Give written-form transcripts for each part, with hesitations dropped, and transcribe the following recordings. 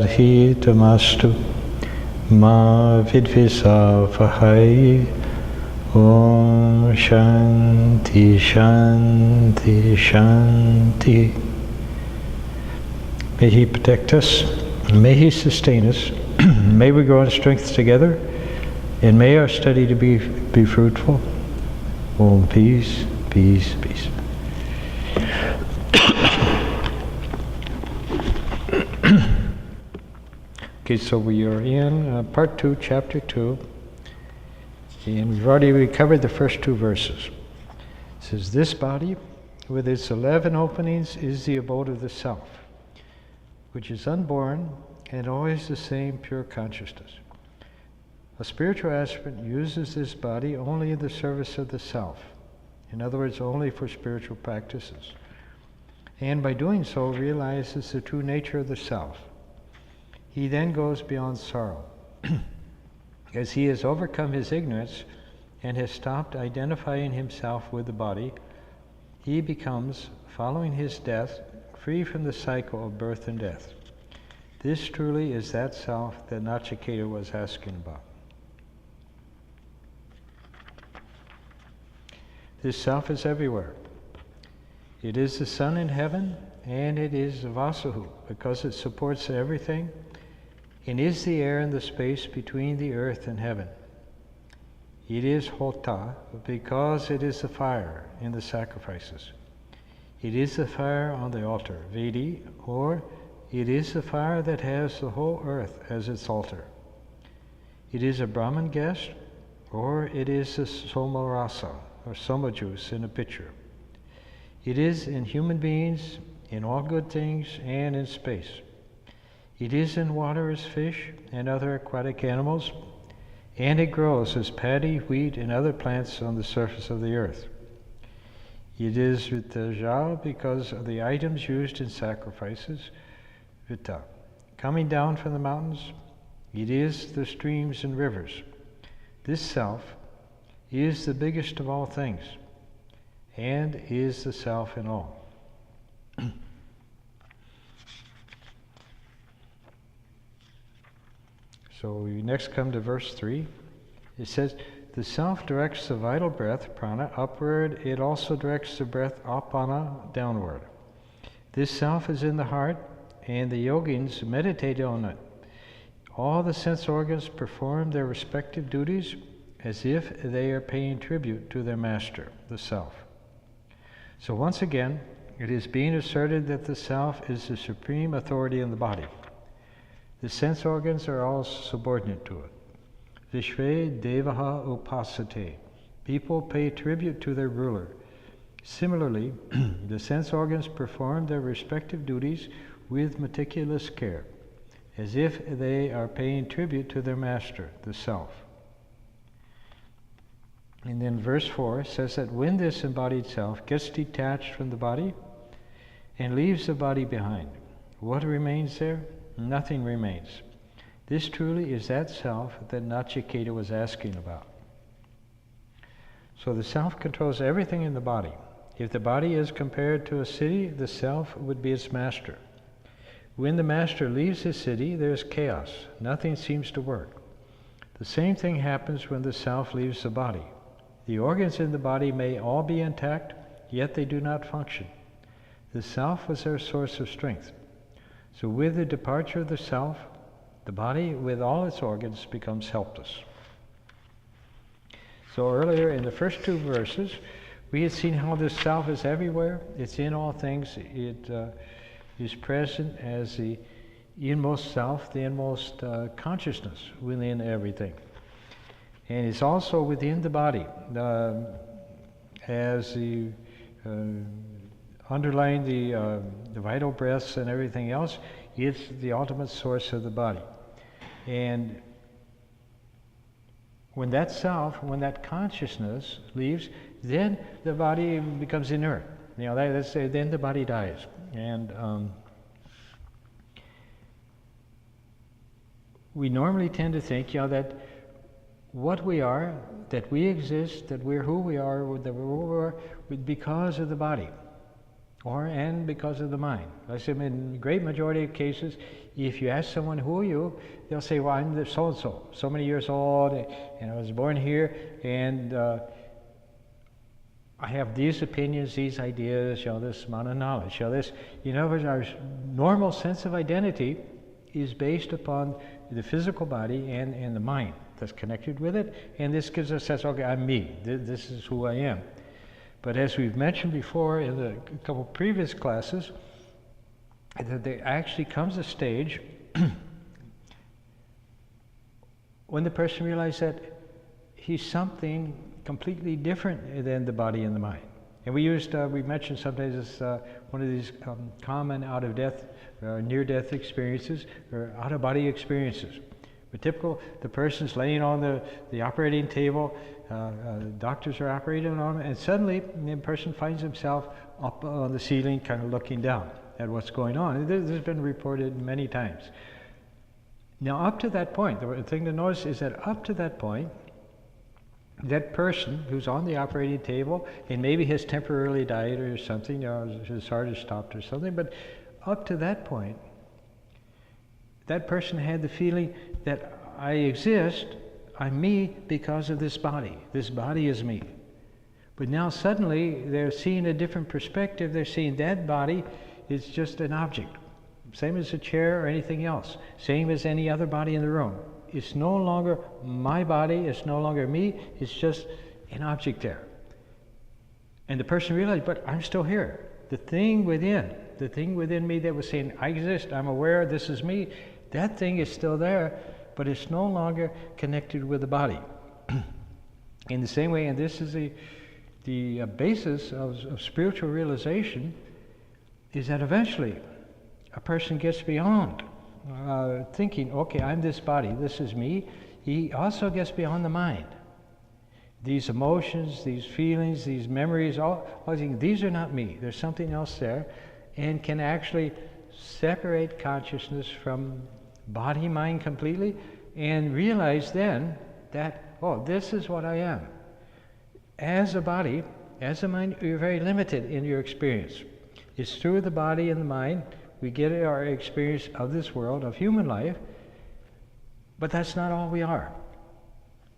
Tamastu ma vidvisavahai. Om Shanti Shanti Shanti. May He protect us, and may He sustain us. May we grow in strength together, and may our study to be fruitful. Om peace, peace, peace. Okay, so we are in part 2, chapter 2, and we've already covered the first 2 verses. It says, this body, with its 11 openings, is the abode of the self, which is unborn and always the same pure consciousness. A spiritual aspirant uses this body only in the service of the self, in other words, only for spiritual practices, and by doing so realizes the true nature of the self. He then goes beyond sorrow. As he has overcome his ignorance and has stopped identifying himself with the body, he becomes, following his death, free from the cycle of birth and death. This truly is that self that Nachiketa was asking about. This self is everywhere. It is the sun in heaven, and it is Vasuhu, because it supports everything, and is the air and the space between the earth and heaven. It is Hota, because it is the fire in the sacrifices. It is the fire on the altar, Vedi, or it is the fire that has the whole earth as its altar. It is a Brahman guest, or it is the Somarasa, or Soma juice in a pitcher. It is in human beings, in all good things, and in space. It is in water as fish and other aquatic animals, and it grows as paddy, wheat, and other plants on the surface of the earth. It is Vitaja because of the items used in sacrifices, Vita. Coming down from the mountains, it is the streams and rivers. This self is the biggest of all things, and is the self in all. So we next come to verse 3. It says, the self directs the vital breath, prana, upward. It also directs the breath, apana, downward. This self is in the heart, and the yogins meditate on it. All the sense organs perform their respective duties as if they are paying tribute to their master, the self. So once again, it is being asserted that the self is the supreme authority in the body. The sense organs are all subordinate to it. Vishve devaha upasate. People pay tribute to their ruler. Similarly, the sense organs perform their respective duties with meticulous care, as if they are paying tribute to their master, the self. And then verse 4 says that when this embodied self gets detached from the body and leaves the body behind, what remains there? Nothing remains. This truly is that self that Nachiketa was asking about. So the self controls everything in the body. If the body is compared to a city, the self would be its master. When the master leaves the city, there's chaos. Nothing seems to work. The same thing happens when the self leaves the body. The organs in the body may all be intact, yet they do not function. The self was their source of strength. So with the departure of the self, the body with all its organs becomes helpless. So earlier in the first 2 verses, we had seen how this self is everywhere. It's in all things. It is present as the inmost self, the inmost consciousness within everything. And it's also within the body as the underlying the vital breaths and everything else. It's the ultimate source of the body. And when that self, when that consciousness leaves, then the body becomes inert. You know, let's say then the body dies. And we normally tend to think, you know, that what we are, that we exist, that we're who we are, that we're because of the body. and because of the mind. I say in the great majority of cases, if you ask someone, who are you? They'll say, well, I'm the so-and-so, so many years old, and I was born here, and I have these opinions, these ideas, this amount of knowledge, this. In other words, our normal sense of identity is based upon the physical body and the mind that's connected with it, and this gives us a sense, okay, I'm me, this is who I am. But as we've mentioned before in a couple previous classes, that there actually comes a stage when the person realizes that he's something completely different than the body and the mind. And we mentioned sometimes this, one of these common out-of-death, near-death experiences, or out-of-body experiences. But typical, the person's laying on the operating table, doctors are operating on him, and suddenly the person finds himself up on the ceiling, kind of looking down at what's going on. And this has been reported many times. Now, up to that point, the thing to notice is that up to that point, that person who's on the operating table, and maybe has temporarily died or something, his heart has stopped or something, but up to that point, that person had the feeling that I exist, I'm me because of this body. This body is me. But now suddenly they're seeing a different perspective. They're seeing that body is just an object. Same as a chair or anything else. Same as any other body in the room. It's no longer my body, it's no longer me, it's just an object there. And the person realized, but I'm still here. The thing within me that was saying, I exist, I'm aware, this is me, that thing is still there, but it's no longer connected with the body. In the same way, and this is the basis of spiritual realization, is that eventually a person gets beyond thinking, okay, I'm this body, this is me. He also gets beyond the mind. These emotions, these feelings, these memories, all things, these are not me. There's something else there, and can actually separate consciousness from body, mind completely, and realize then that, oh, this is what I am. As a body, as a mind, you're very limited in your experience. It's through the body and the mind we get our experience of this world, of human life, but that's not all we are.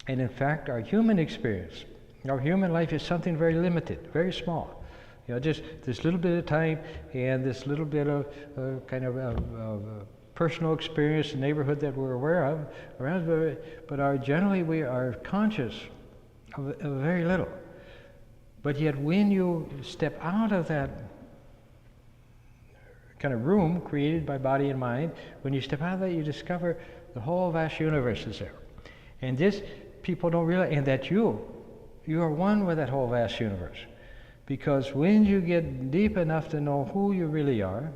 And in fact, our human experience, our human life is something very limited, very small. Just this little bit of time and this little bit of personal experience, neighborhood that we're aware of, but generally we are conscious of very little. But yet when you step out of that kind of room created by body and mind, when you step out of that, you discover the whole vast universe is there. And this, people don't realize, and that you are one with that whole vast universe. Because when you get deep enough to know who you really are,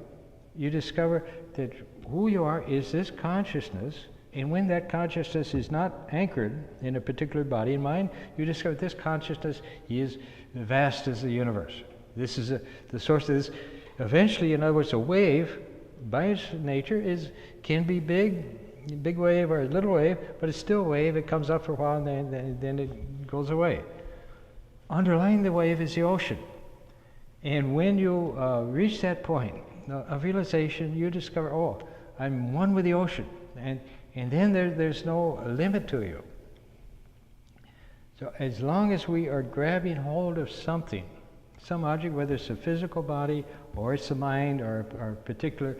you discover that who you are is this consciousness, and when that consciousness is not anchored in a particular body and mind, you discover this consciousness is vast as the universe. This is the source of this. Eventually, in other words, a wave, by its nature, can be big wave or a little wave, but it's still a wave. It comes up for a while and then it goes away. Underlying the wave is the ocean. And when you reach that point of realization, you discover, oh, I'm one with the ocean. And then there's no limit to you. So as long as we are grabbing hold of something, some object, whether it's a physical body or it's the mind or particular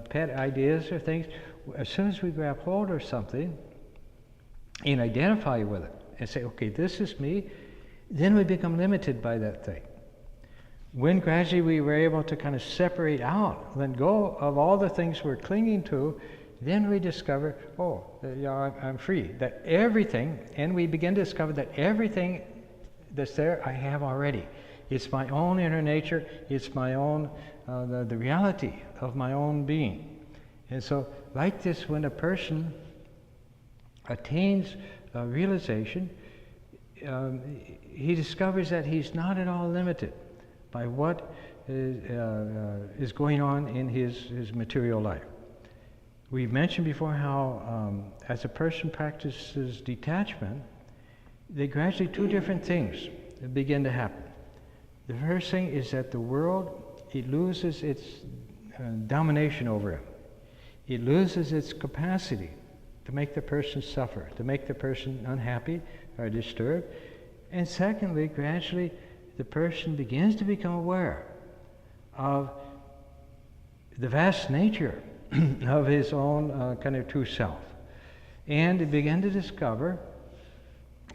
pet ideas or things, as soon as we grab hold of something and identify with it and say, okay, this is me, then we become limited by that thing. When gradually we were able to kind of separate out, let go of all the things we're clinging to, then we discover, oh, I'm free. That everything, and we begin to discover that everything that's there I have already. It's my own inner nature, it's my own, the reality of my own being. And so, like this, when a person attains realization, he discovers that he's not at all limited by what is going on in his material life. We've mentioned before how as a person practices detachment, they gradually two different things begin to happen. The first thing is that the world it loses its domination over him. It loses its capacity to make the person suffer, to make the person unhappy or disturbed. And secondly, gradually, the person begins to become aware of the vast nature of his own kind of true self. And to begin to discover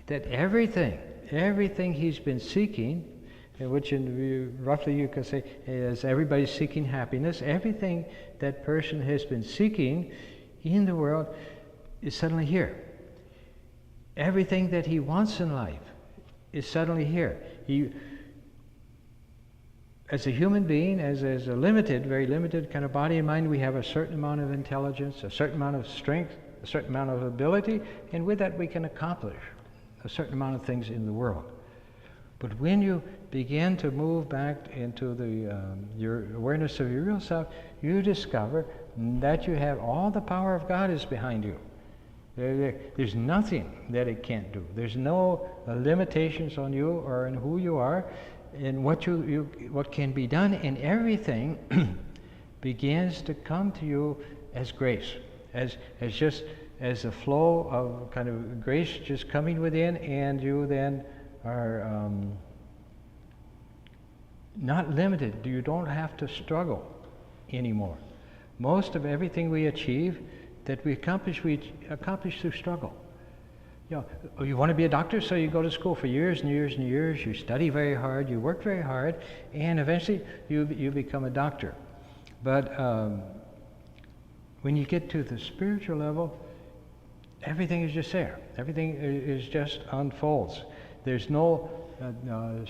that everything he's been seeking, which roughly you could say is everybody's seeking happiness, everything that person has been seeking in the world is suddenly here. Everything that he wants in life is suddenly here. As a human being, as a limited, very limited kind of body and mind, we have a certain amount of intelligence, a certain amount of strength, a certain amount of ability, and with that we can accomplish a certain amount of things in the world. But when you begin to move back into your awareness of your real self, you discover that you have all the power of God is behind you. There's nothing that it can't do. There's no limitations on you or in who you are, and what can be done, and everything begins to come to you as grace, as a flow of kind of grace just coming within, and you then are not limited. You don't have to struggle anymore. Most of everything we achieve that we accomplish through struggle. You want to be a doctor, so you go to school for years and years and years, you study very hard, you work very hard, and eventually you become a doctor. But when you get to the spiritual level, everything is just there. Everything is just unfolds. There's no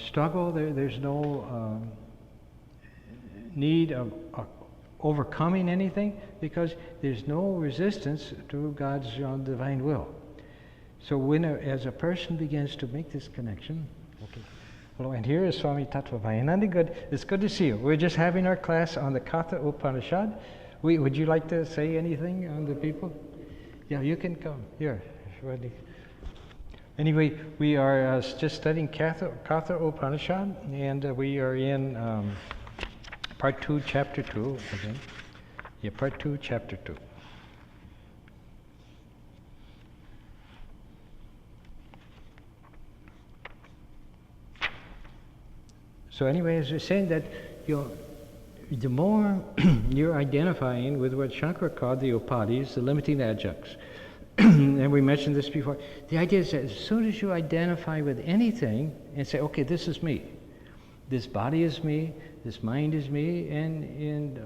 struggle, there's no need of overcoming anything, because there's no resistance to God's divine will. So when as a person begins to make this connection, okay. Hello, and here is Swami Vardananda. Good. It's good to see you. We're just having our class on the Katha Upanishad. Would you like to say anything on the people? Yeah, you can come. Here. Anyway, we are just studying Katha Upanishad, and we are in Part 2, Chapter 2 again. Yeah, Part 2, Chapter 2. So anyway, as we're saying that, the more you're identifying with what Shankara called the upadis, the limiting adjuncts, and we mentioned this before, the idea is that as soon as you identify with anything and say, okay, this is me, this body is me, this mind is me, and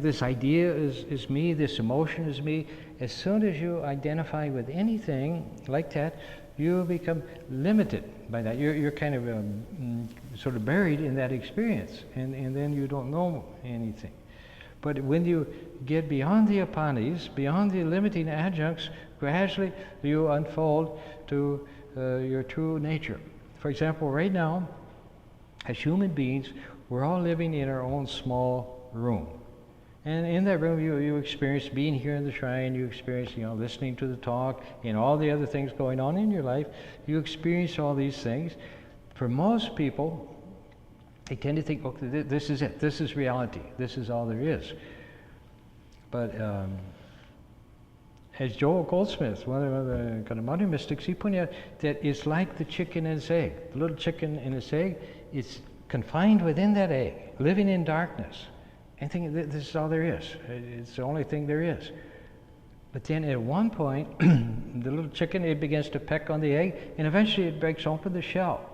this idea is me, this emotion is me, as soon as you identify with anything like that, you become limited by that. You're kind of sort of buried in that experience, and then you don't know anything. But when you get beyond the upadis, beyond the limiting adjuncts, gradually you unfold to your true nature. For example, right now, as human beings, we're all living in our own small room. And in that room, you experience being here in the shrine, you experience, listening to the talk, and all the other things going on in your life. You experience all these things. For most people, they tend to think, okay, this is it, this is reality, this is all there is. But as Joel Goldsmith, one of the kind of modern mystics, he pointed out that it's like the chicken and its egg. The little chicken and its egg, it's confined within that egg, living in darkness, and thinking this is all there is. It's the only thing there is. But then at one point, the little chicken, it begins to peck on the egg, and eventually it breaks open the shell.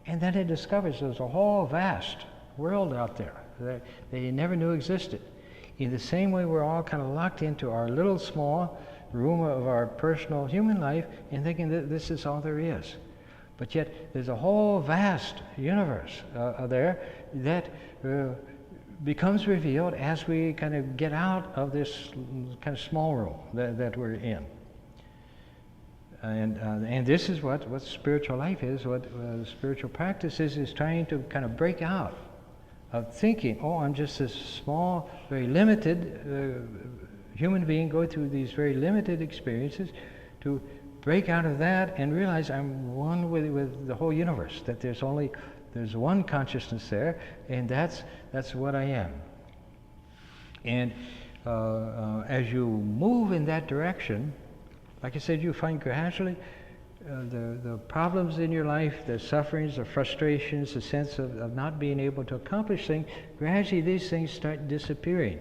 And then it discovers there's a whole vast world out there that they never knew existed. In the same way, we're all kind of locked into our little small room of our personal human life and thinking that this is all there is. But yet, there's a whole vast universe there that becomes revealed as we kind of get out of this kind of small room that we're in. And this is what spiritual life is, what spiritual practice is trying to kind of break out of thinking, I'm just this small, very limited human being going through these very limited experiences, to break out of that and realize I'm one with the whole universe, that there's only There's one consciousness there, and that's what I am. And as you move in that direction, like I said, you find gradually the problems in your life, the sufferings, the frustrations, the sense of not being able to accomplish things, gradually these things start disappearing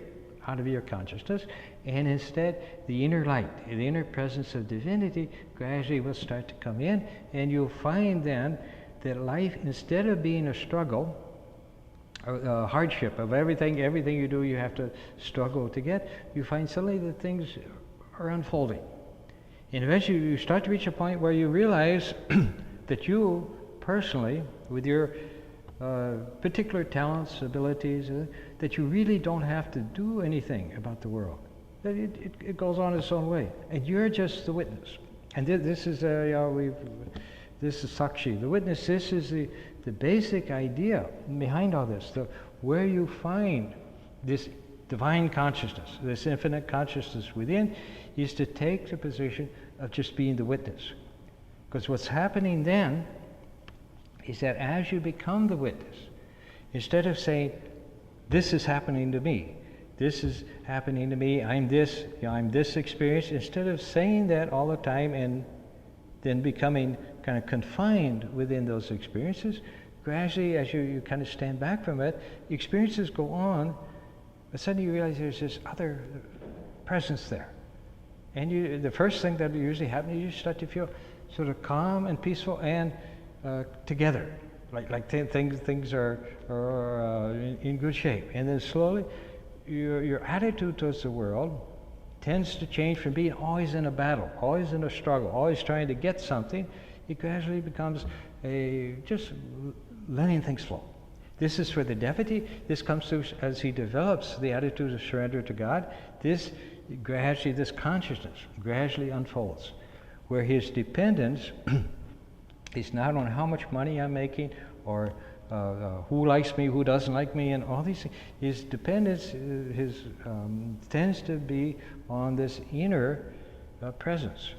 out of your consciousness, and instead the inner light, the inner presence of divinity gradually will start to come in, and you'll find then that life, instead of being a struggle, a hardship of everything you do you have to struggle to get, you find suddenly that things are unfolding. And eventually you start to reach a point where you realize that you personally, with your particular talents, abilities, that you really don't have to do anything about the world. That it goes on its own way. And you're just the witness. And this is Sakshi, the witness. This is the basic idea behind all this. Where you find this divine consciousness, this infinite consciousness within, is to take the position of just being the witness. Because what's happening then is that as you become the witness, instead of saying, this is happening to me, this is happening to me, I'm this, I'm this experience, instead of saying that all the time and then becoming kind of confined within those experiences, gradually as you kind of stand back from it, experiences go on, but suddenly you realize there's this other presence there. And the first thing that usually happens, you start to feel sort of calm and peaceful and together, like things are in good shape. And then slowly, your attitude towards the world tends to change from being always in a battle, always in a struggle, always trying to get something. It gradually becomes just letting things flow. This is for the devotee. This comes through as he develops the attitude of surrender to God. This consciousness gradually unfolds, where his dependence is not on how much money I'm making or who likes me, who doesn't like me, and all these things. His dependence tends to be on this inner presence,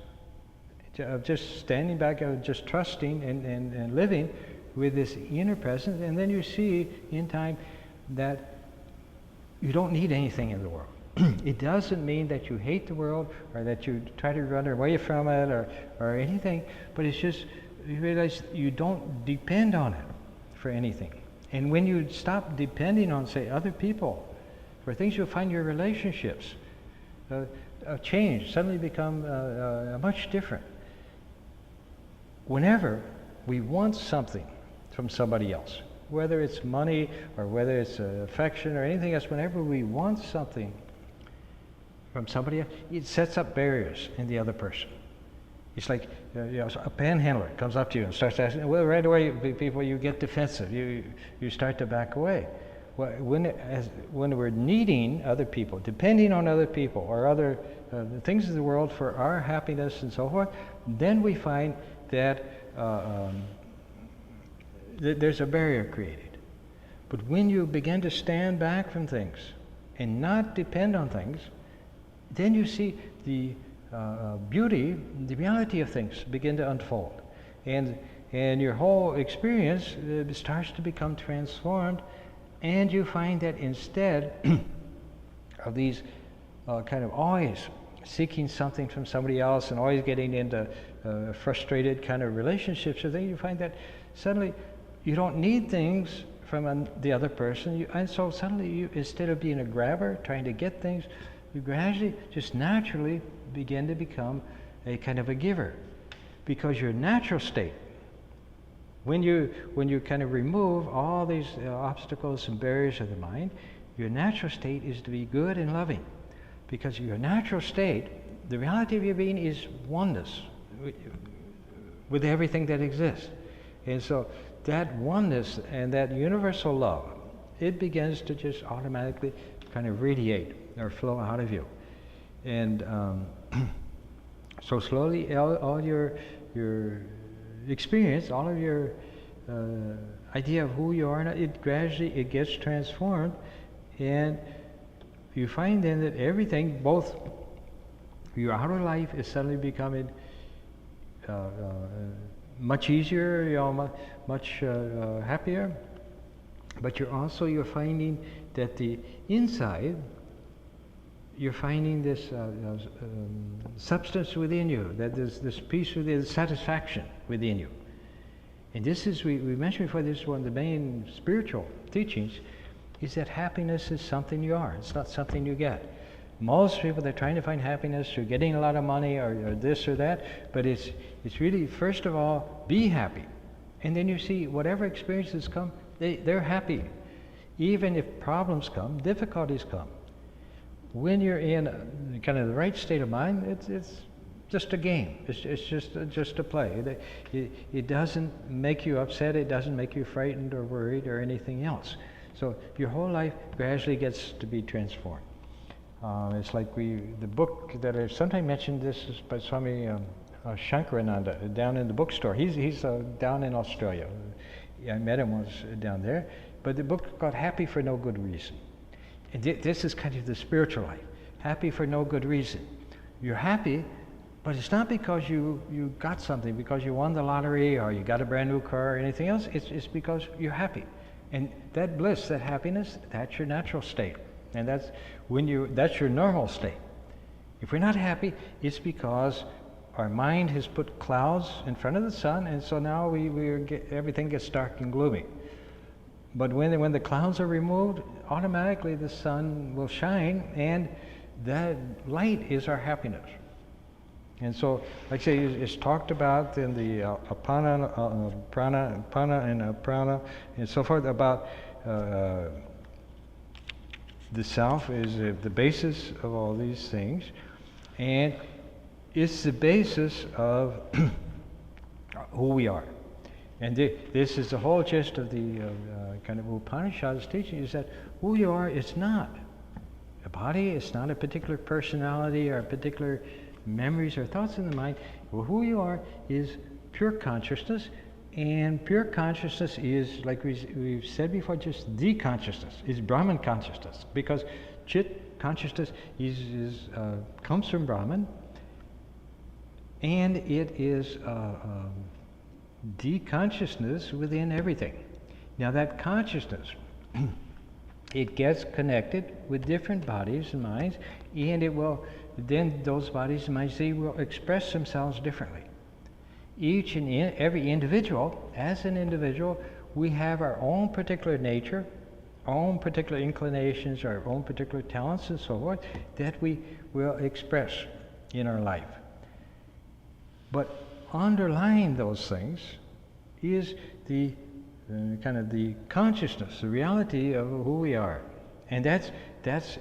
of just standing back, of just trusting and living with this inner presence. And then you see in time that you don't need anything in the world. It doesn't mean that you hate the world or that you try to run away from it or anything, but it's just you realize you don't depend on it for anything. And when you stop depending on, say, other people for things, you'll find your relationships change, suddenly become much different. Whenever we want something from somebody else, whether it's money or whether it's affection or anything else, whenever we want something from somebody else, it sets up barriers in the other person. It's like a panhandler comes up to you and starts asking, well, right away, people, you get defensive. You start to back away. Well, when we're needing other people, depending on other people or other things in the world for our happiness and so forth, then we find that there's a barrier created. But when you begin to stand back from things and not depend on things, then you see the beauty, the reality of things begin to unfold. And your whole experience starts to become transformed, and you find that instead of these kind of always seeking something from somebody else and always getting into frustrated kind of relationships or things, you find that suddenly you don't need things from the other person, and so suddenly you, instead of being a grabber, trying to get things, you gradually, just naturally begin to become a kind of a giver. Because your natural state, when you kind of remove all these obstacles and barriers of the mind, your natural state is to be good and loving. Because your natural state, the reality of your being is oneness with everything that exists. And so that oneness and that universal love, it begins to just automatically kind of radiate or flow out of you. And so slowly all your experience, all of your idea of who you are, it gradually gets transformed, and you find then that everything, both your outer life is suddenly becoming much easier, much happier. But you're finding that the inside, you're finding this substance within you, that there's this peace within, this satisfaction within you. And this is, we mentioned before, this is one of the main spiritual teachings, is that happiness is something you are. It's not something you get. Most people, they're trying to find happiness through getting a lot of money or this or that, but it's really, first of all, be happy. And then you see whatever experiences come, they're happy. Even if problems come, difficulties come. When you're in kind of the right state of mind, it's just a game. It's just a play. It doesn't make you upset. It doesn't make you frightened or worried or anything else. So your whole life gradually gets to be transformed. It's like the book that I sometimes mentioned, this is by Swami Shankarananda down in the bookstore. He's down in Australia. I met him once down there. But the book is called Happy for No Good Reason. And this is kind of the spiritual life. Happy for no good reason. You're happy, but it's not because you got something, because you won the lottery or you got a brand new car or anything else. It's because you're happy. And that bliss, that happiness, that's your natural state. And that's your normal state. If we're not happy, it's because our mind has put clouds in front of the sun, and so now everything gets dark and gloomy. But when the clouds are removed, automatically the sun will shine, and that light is our happiness. And so, like I say, it's talked about in the Apana and Prana and so forth about the self is the basis of all these things, and it's the basis of who we are. And this is the whole gist of the kind of Upanishad's teaching, is that who you are is not a body, it's not a particular personality or particular memories or thoughts in the mind. Well, who you are is pure consciousness, and pure consciousness is, like we've said before, just the consciousness, is Brahman consciousness, because Chit consciousness comes from Brahman, and it is the consciousness within everything. Now that consciousness, it gets connected with different bodies and minds, and it will, then those bodies and minds, they will express themselves differently. Each and every individual, as an individual, we have our own particular nature, our own particular inclinations, our own particular talents and so forth, that we will express in our life. But underlying those things is the kind of the consciousness, the reality of who we are. And that's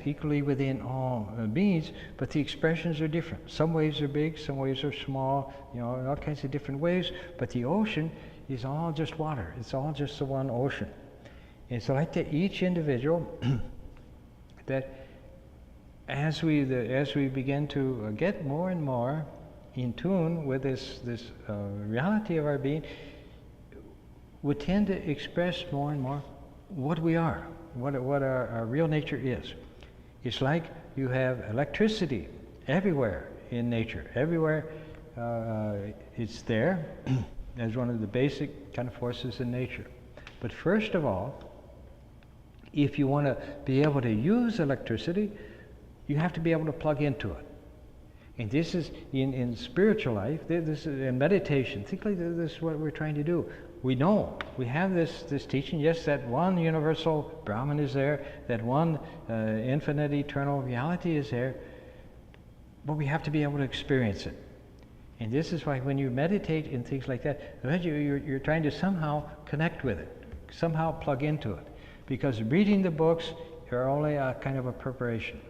equally within all beings, but the expressions are different. Some waves are big, some waves are small, in all kinds of different ways, but the ocean is all just water. It's all just the one ocean. And so like that, each individual, that as we begin to get more and more in tune with this reality of our being, we tend to express more and more what we are, what our real nature is. It's like you have electricity everywhere in nature. Everywhere it's there as one of the basic kind of forces in nature. But first of all, if you want to be able to use electricity, you have to be able to plug into it. And this is in spiritual life, this is in meditation. Think like this is what we're trying to do. We know, we have this teaching, yes, that one universal Brahman is there, that one infinite eternal reality is there, but we have to be able to experience it. And this is why when you meditate in things like that, you're trying to somehow connect with it, somehow plug into it. Because reading the books are only a kind of a preparation.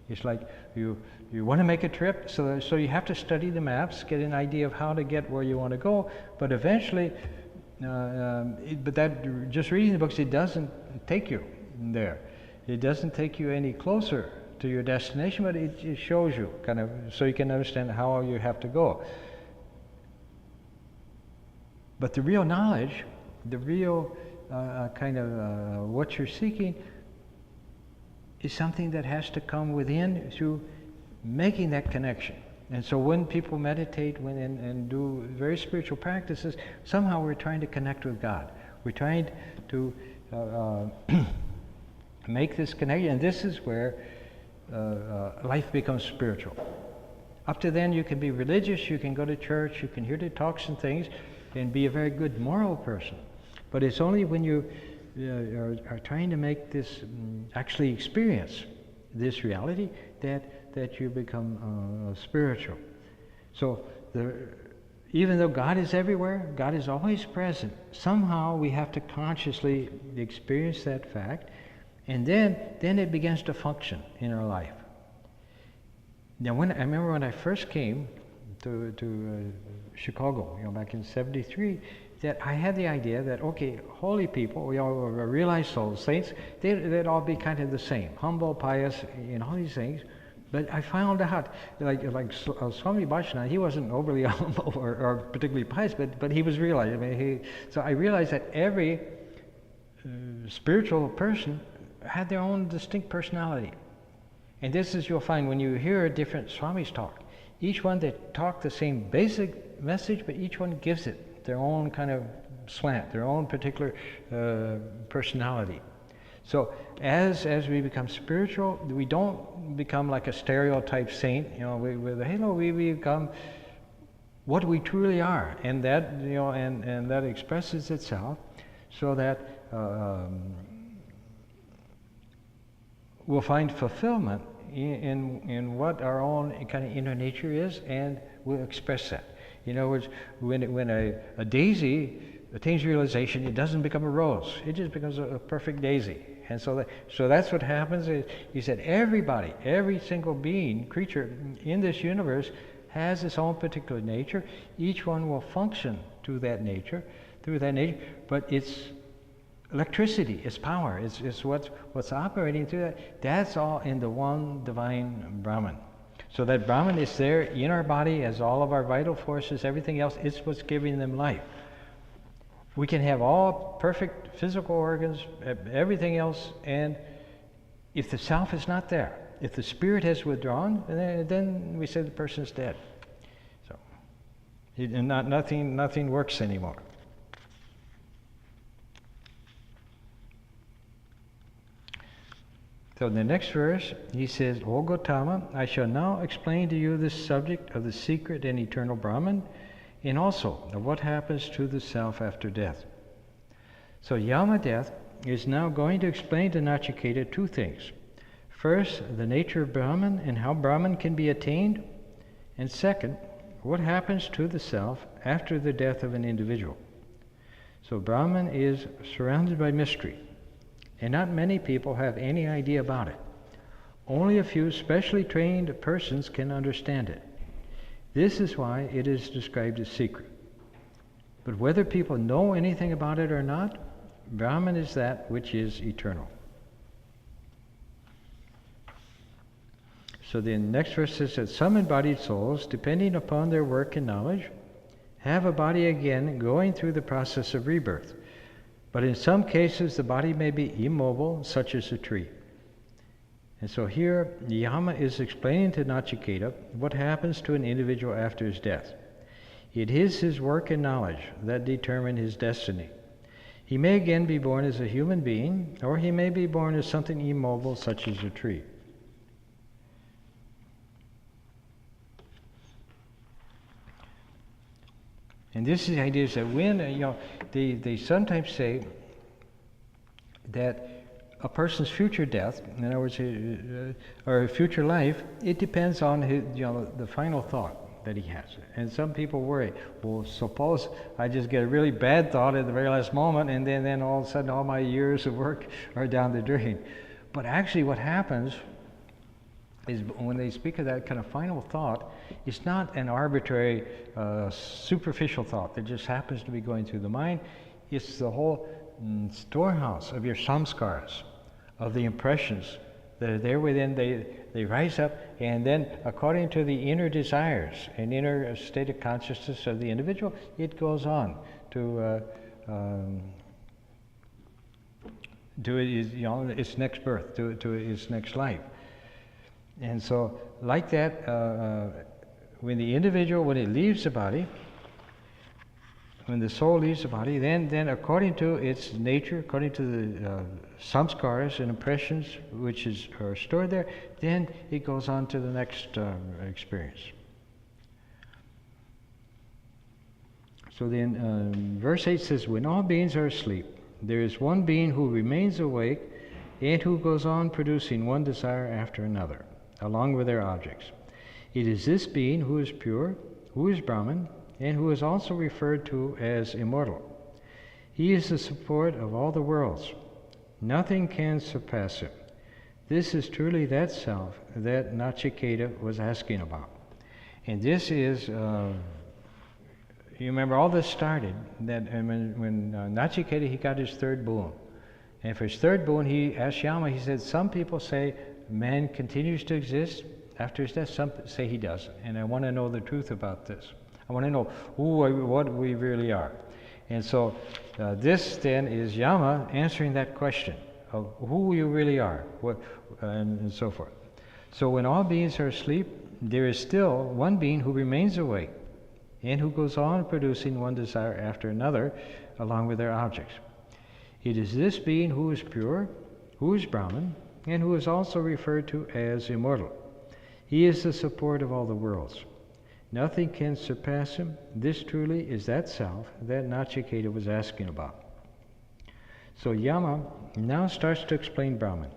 It's like you want to make a trip, so you have to study the maps, get an idea of how to get where you want to go, but eventually, just reading the books, it doesn't take you there. It doesn't take you any closer to your destination, but it shows you, kind of, so you can understand how you have to go. But the real knowledge, the real kind of what you're seeking, is something that has to come within through making that connection. And so when people meditate and do very spiritual practices, somehow we're trying to connect with God. We're trying to make this connection, and this is where life becomes spiritual. Up to then you can be religious, you can go to church, you can hear the talks and things, and be a very good moral person. But it's only when you are trying to make this, actually experience this reality, that you become spiritual. So even though God is everywhere, God is always present, somehow we have to consciously experience that fact, and then it begins to function in our life. Now, I remember when I first came to Chicago, back in '73, that I had the idea that, okay, holy people, we all were realized souls, saints, they'd all be kind of the same, humble, pious, all these things. But I found out, like Swami Vardananda, he wasn't overly humble or particularly pious, but he was realized. So I realized that every spiritual person had their own distinct personality. And this is, you'll find when you hear different Swamis talk, each one, they talk the same basic message, but each one gives it their own kind of slant, their own particular personality. So as we become spiritual, we don't become like a stereotype saint, we become what we truly are, and that, and that expresses itself so that we'll find fulfillment in what our own kind of inner nature is, and we'll express that. In other words, when a daisy attains realization, it doesn't become a rose. It just becomes a perfect daisy. And so that's what happens. He said everybody, every single being, creature in this universe has its own particular nature. Each one will function through that nature, but it's electricity, it's power, it's what's operating through that. That's all in the one divine Brahman. So that Brahman is there in our body as all of our vital forces, everything else, it's what's giving them life. We can have all perfect physical organs, everything else, and if the self is not there, if the spirit has withdrawn, then we say the person is dead. So, nothing works anymore. So in the next verse, he says, O Gautama, I shall now explain to you the subject of the secret and eternal Brahman, and also of what happens to the self after death. So Yama Death is now going to explain to Nachiketa two things. First, the nature of Brahman and how Brahman can be attained, and second, what happens to the self after the death of an individual. So Brahman is surrounded by mystery, and not many people have any idea about it. Only a few specially trained persons can understand it. This is why it is described as secret. But whether people know anything about it or not, Brahman is that which is eternal. So the next verse says that some embodied souls, depending upon their work and knowledge, have a body again going through the process of rebirth. But in some cases the body may be immobile, such as a tree. And so here, Yama is explaining to Nachiketa what happens to an individual after his death. It is his work and knowledge that determine his destiny. He may again be born as a human being, or he may be born as something immobile, such as a tree. And this is the idea that when, they sometimes say that a person's future death, in other words, or future life, it depends on his, the final thought that he has. And some people worry, well, suppose I just get a really bad thought at the very last moment, and then all of a sudden all my years of work are down the drain. But actually what happens is when they speak of that kind of final thought, it's not an arbitrary, superficial thought that just happens to be going through the mind. It's the whole storehouse of your samskaras, of the impressions that are there within. They rise up, and then according to the inner desires and inner state of consciousness of the individual, it goes on to its next birth, to its next life. And so like that, when the individual, when it leaves the body, when the soul leaves the body, then according to its nature, according to the samskaras and impressions which are stored there, then it goes on to the next experience. So then verse 8 says, when all beings are asleep, there is one being who remains awake and who goes on producing one desire after another, along with their objects. It is this being who is pure, who is Brahman, and who is also referred to as immortal. He is the support of all the worlds. Nothing can surpass him. This is truly that self that Nachiketa was asking about. And this is, you remember all this started, that when Nachiketa, he got his third boon. And for his third boon, he asked Yama, he said, some people say man continues to exist after his death, some say he doesn't. And I want to know the truth about this. I want to know what we really are. And so this then is Yama answering that question of who you really are, and so forth. So when all beings are asleep, there is still one being who remains awake and who goes on producing one desire after another along with their objects. It is this being who is pure, who is Brahman, and who is also referred to as immortal. He is the support of all the worlds. Nothing can surpass him. This truly is that self that Nachiketa was asking about. So Yama now starts to explain Brahman.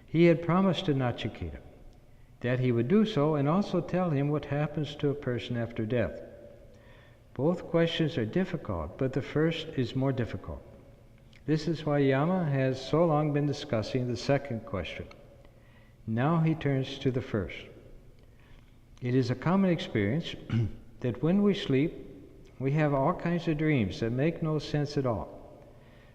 He had promised to Nachiketa that he would do so and also tell him what happens to a person after death. Both questions are difficult, but the first is more difficult. This is why Yama has so long been discussing the second question. Now he turns to the first. It is a common experience that when we sleep, we have all kinds of dreams that make no sense at all.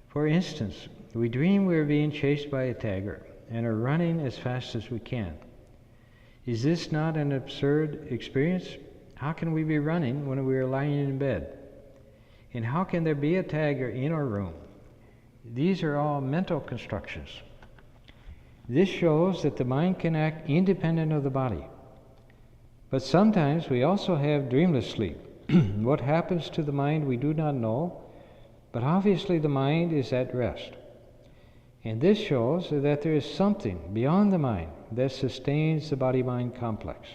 For instance, we dream we are being chased by a tiger and are running as fast as we can. Is this not an absurd experience? How can we be running when we are lying in bed? And how can there be a tiger in our room? These are all mental constructions. This shows that the mind can act independent of the body. But sometimes we also have dreamless sleep. What happens to the mind we do not know, but obviously the mind is at rest. And this shows that there is something beyond the mind that sustains the body-mind complex.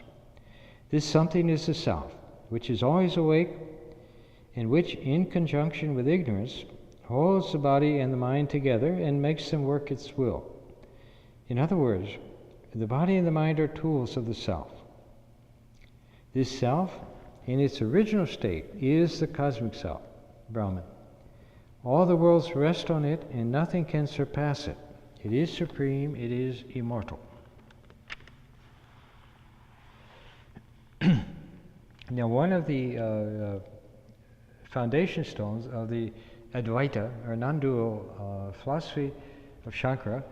This something is the self, which is always awake, and which, in conjunction with ignorance, holds the body and the mind together and makes them work its will. In other words, the body and the mind are tools of the self. This self, in its original state, is the cosmic self, Brahman. All the worlds rest on it, and nothing can surpass it. It is supreme, it is immortal. Now, one of the foundation stones of the Advaita, or non-dual philosophy of Shankara,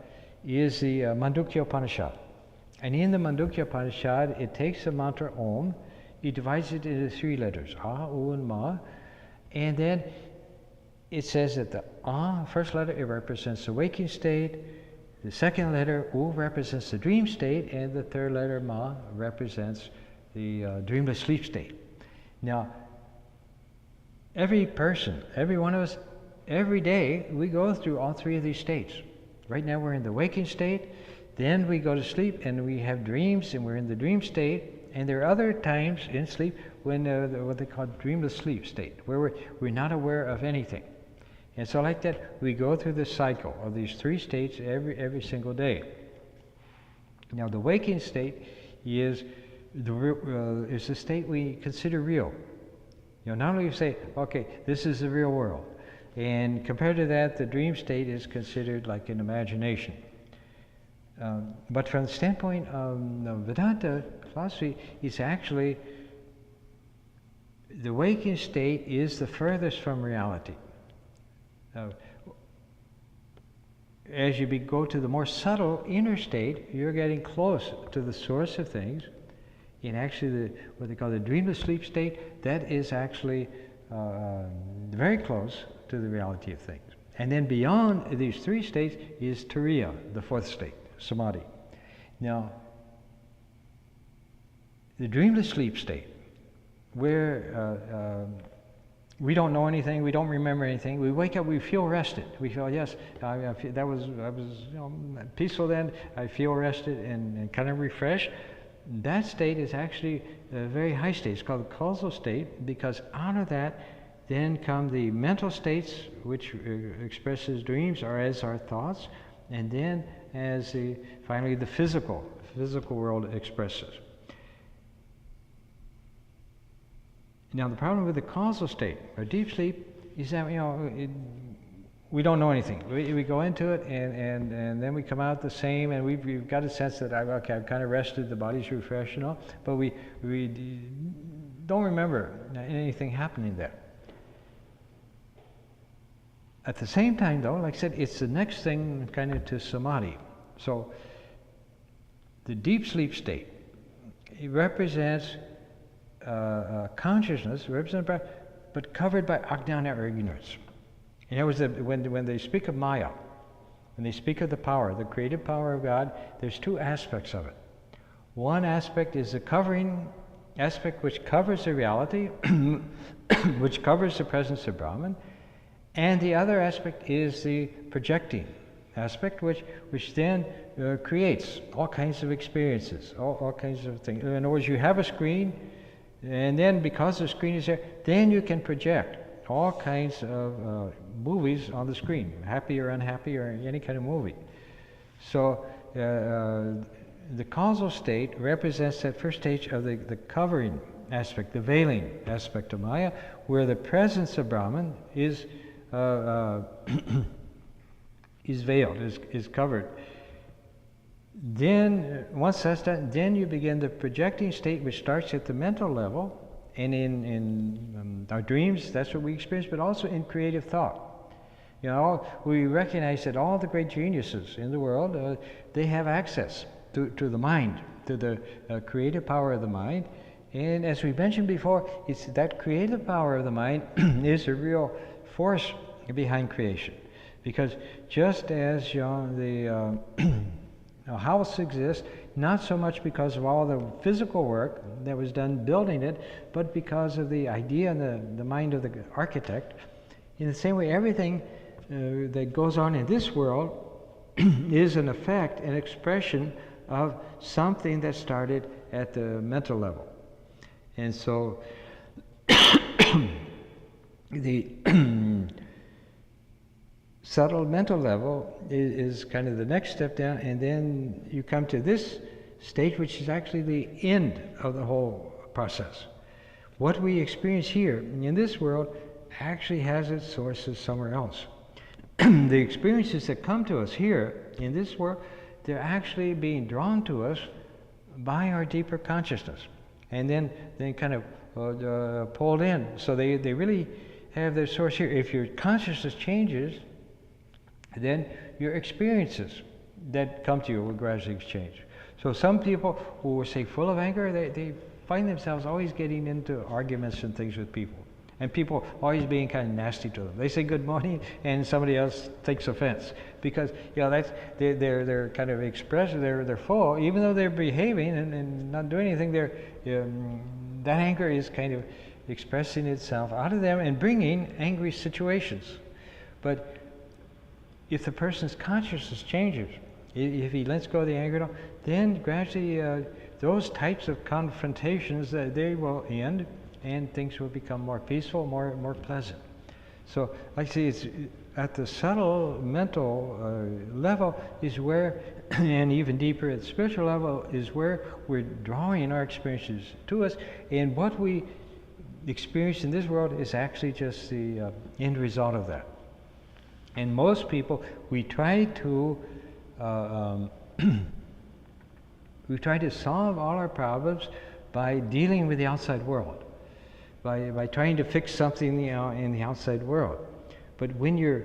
is the Mandukya Upanishad. And in the Mandukya Upanishad, it takes the mantra Om, it divides it into three letters, A, U, and Ma, and then it says that the A, first letter, it represents the waking state, the second letter, U, represents the dream state, and the third letter, Ma, represents the dreamless sleep state. Now, every person, every one of us, every day, we go through all three of these states. Right now we're in the waking state, then we go to sleep and we have dreams and we're in the dream state, and there are other times in sleep when what they call dreamless sleep state, where we're not aware of anything. And so like that, we go through the cycle of these three states every single day. Now the waking state is the state we consider real. You know, not only you say, okay, this is the real world, and compared to that, the dream state is considered like an imagination. But from the standpoint of Vedanta philosophy, it's actually the waking state is the furthest from reality. As you go to the more subtle inner state, you're getting close to the source of things. And actually, what they call the dreamless sleep state, that is actually very close to the reality of things. And then beyond these three states is Turiya, the fourth state, Samadhi. Now, the dreamless sleep state, where we don't know anything, we don't remember anything. We wake up, we feel rested. We feel, yes, I feel, I was peaceful then. I feel rested and kind of refreshed. That state is actually a very high state. It's called the causal state, because out of that then come the mental states, which expresses dreams or as our thoughts, and then as finally the physical world expresses. Now the problem with the causal state, or deep sleep, is that we don't know anything. We go into it and then we come out the same, and we've got a sense that I've kind of rested, the body's refreshed and all, but we don't remember anything happening there. At the same time though, like I said, it's the next thing kind of to samadhi. So the deep sleep state, it represents consciousness, but covered by ajnana or ignorance. In other words, when they speak of Maya, when they speak of the power, the creative power of God, there's two aspects of it. One aspect is the covering aspect, which covers the reality, which covers the presence of Brahman, and the other aspect is the projecting aspect, which then creates all kinds of experiences, all kinds of things. In other words, you have a screen, and then because the screen is there, then you can project all kinds of movies on the screen, happy or unhappy or any kind of movie. So the causal state represents that first stage of the covering aspect, the veiling aspect of Maya, where the presence of Brahman is veiled, is covered. Then, once that's done, then you begin the projecting state, which starts at the mental level, and in our dreams, that's what we experience, but also in creative thought. We recognize that all the great geniuses in the world, they have access to the mind, to the creative power of the mind. And as we mentioned before, it's that creative power of the mind is a real force behind creation. Because just as the house exists, not so much because of all the physical work that was done building it, but because of the idea and the mind of the architect. In the same way, everything that goes on in this world is an effect, an expression of something that started at the mental level. And so the subtle mental level is kind of the next step down, and then you come to this stage, which is actually the end of the whole process. What we experience here in this world actually has its sources somewhere else. The experiences that come to us here in this world, they're actually being drawn to us by our deeper consciousness, and then kind of pulled in. So they really have their source here. If your consciousness changes, then your experiences that come to you will gradually change. So some people who are, say, full of anger, they find themselves always getting into arguments and things with people. And people always being kind of nasty to them. They say good morning and somebody else takes offense. Because they're kind of expressive, they're full, even though they're behaving and not doing anything, that anger is kind of expressing itself out of them and bringing angry situations. But if the person's consciousness changes, if he lets go of the anger, then gradually those types of confrontations, they will end, and things will become more peaceful, more pleasant. So, like I say, it's at the subtle mental level is where, and even deeper at the spiritual level, is where we're drawing our experiences to us, and what we experience in this world is actually just the end result of that. And most people, we try to solve all our problems by dealing with the outside world, by trying to fix something in the outside world. But when your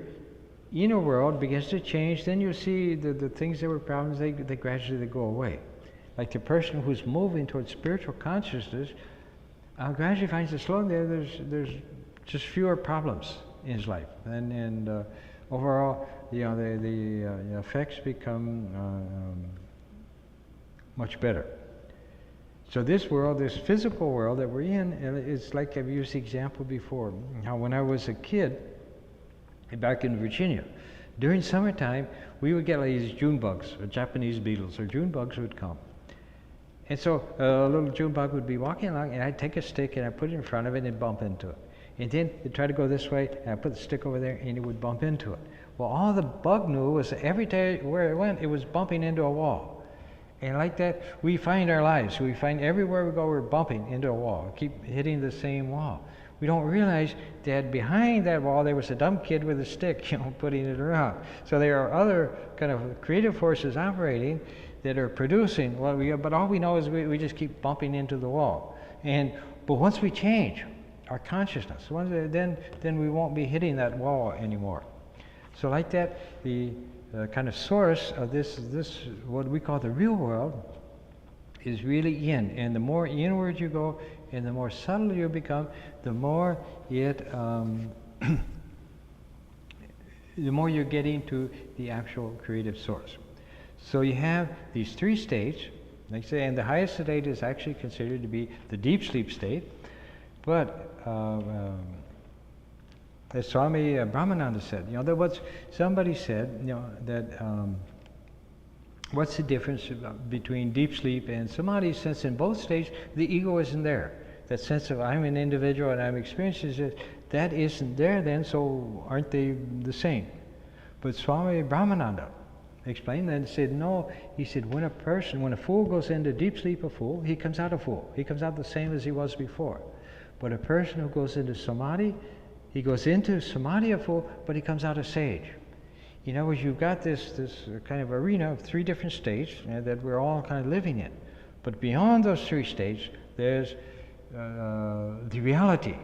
inner world begins to change, then you see the things that were problems, they gradually go away. Like the person who's moving towards spiritual consciousness gradually finds that slowly there's just fewer problems in his life, and overall, the effects become much better. So this world, this physical world that we're in, it's like I've used the example before, how when I was a kid, back in Virginia, during summertime, we would get like these June bugs, or Japanese beetles, or June bugs would come. And so a little June bug would be walking along, and I'd take a stick and I'd put it in front of it and bump into it. And then it'd try to go this way, and I'd put the stick over there, and it would bump into it. Well, all the bug knew was that every day where it went, it was bumping into a wall. And like that, we find our lives. We find everywhere we go, we're bumping into a wall, keep hitting the same wall. We don't realize that behind that wall, there was a dumb kid with a stick, putting it around. So there are other kind of creative forces operating that are producing what we are, but all we know is we just keep bumping into the wall. But once we change our consciousness, then we won't be hitting that wall anymore. So like that, the kind of source of this what we call the real world is really in. And the more inward you go and the more subtle you become, the more it the more you're getting to the actual creative source. So you have these three states, like I say, and the highest state is actually considered to be the deep sleep state. But as Swami Vardananda said, somebody said, that what's the difference between deep sleep and samadhi, since in both states the ego isn't there. That sense of I'm an individual and I'm experiencing it, that isn't there then, so aren't they the same? But Swami Vardananda explained that and said, no, he said, when a fool goes into deep sleep, he comes out a fool. He comes out the same as he was before. But a person who goes into samadhi, he goes into samadhi a fool, but he comes out a sage. In other words, you've got this kind of arena of three different states that we're all kind of living in. But beyond those three states, there's the reality,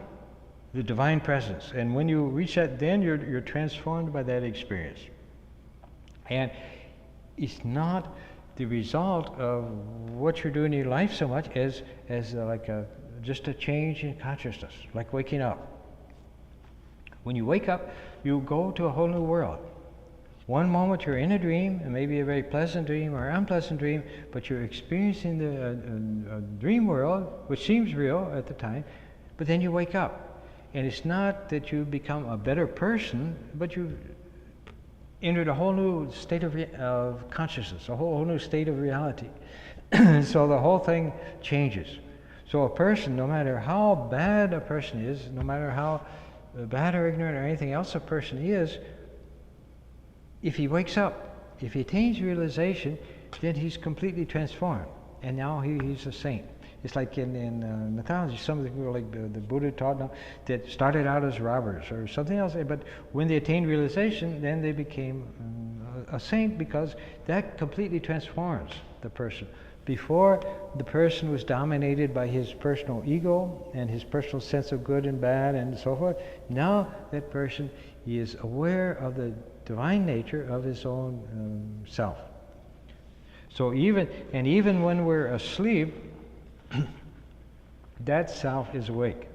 the divine presence. And when you reach that, then you're transformed by that experience. And it's not the result of what you're doing in your life so much as just a change in consciousness, like waking up. When you wake up, you go to a whole new world. One moment you're in a dream, and maybe a very pleasant dream or unpleasant dream, but you're experiencing the dream world, which seems real at the time, but then you wake up. And it's not that you become a better person, but you've entered a whole new state of consciousness, a whole new state of reality. So the whole thing changes. So a person, no matter how bad a person is, no matter how bad or ignorant or anything else a person is, if he wakes up, if he attains realization, then he's completely transformed. And now he's a saint. It's like in mythology, some of the people like the Buddha taught that started out as robbers or something else, but when they attained realization, then they became a saint, because that completely transforms the person. Before, the person was dominated by his personal ego and his personal sense of good and bad and so forth. Now that person is aware of the divine nature of his own self. So even when we're asleep, that self is awake.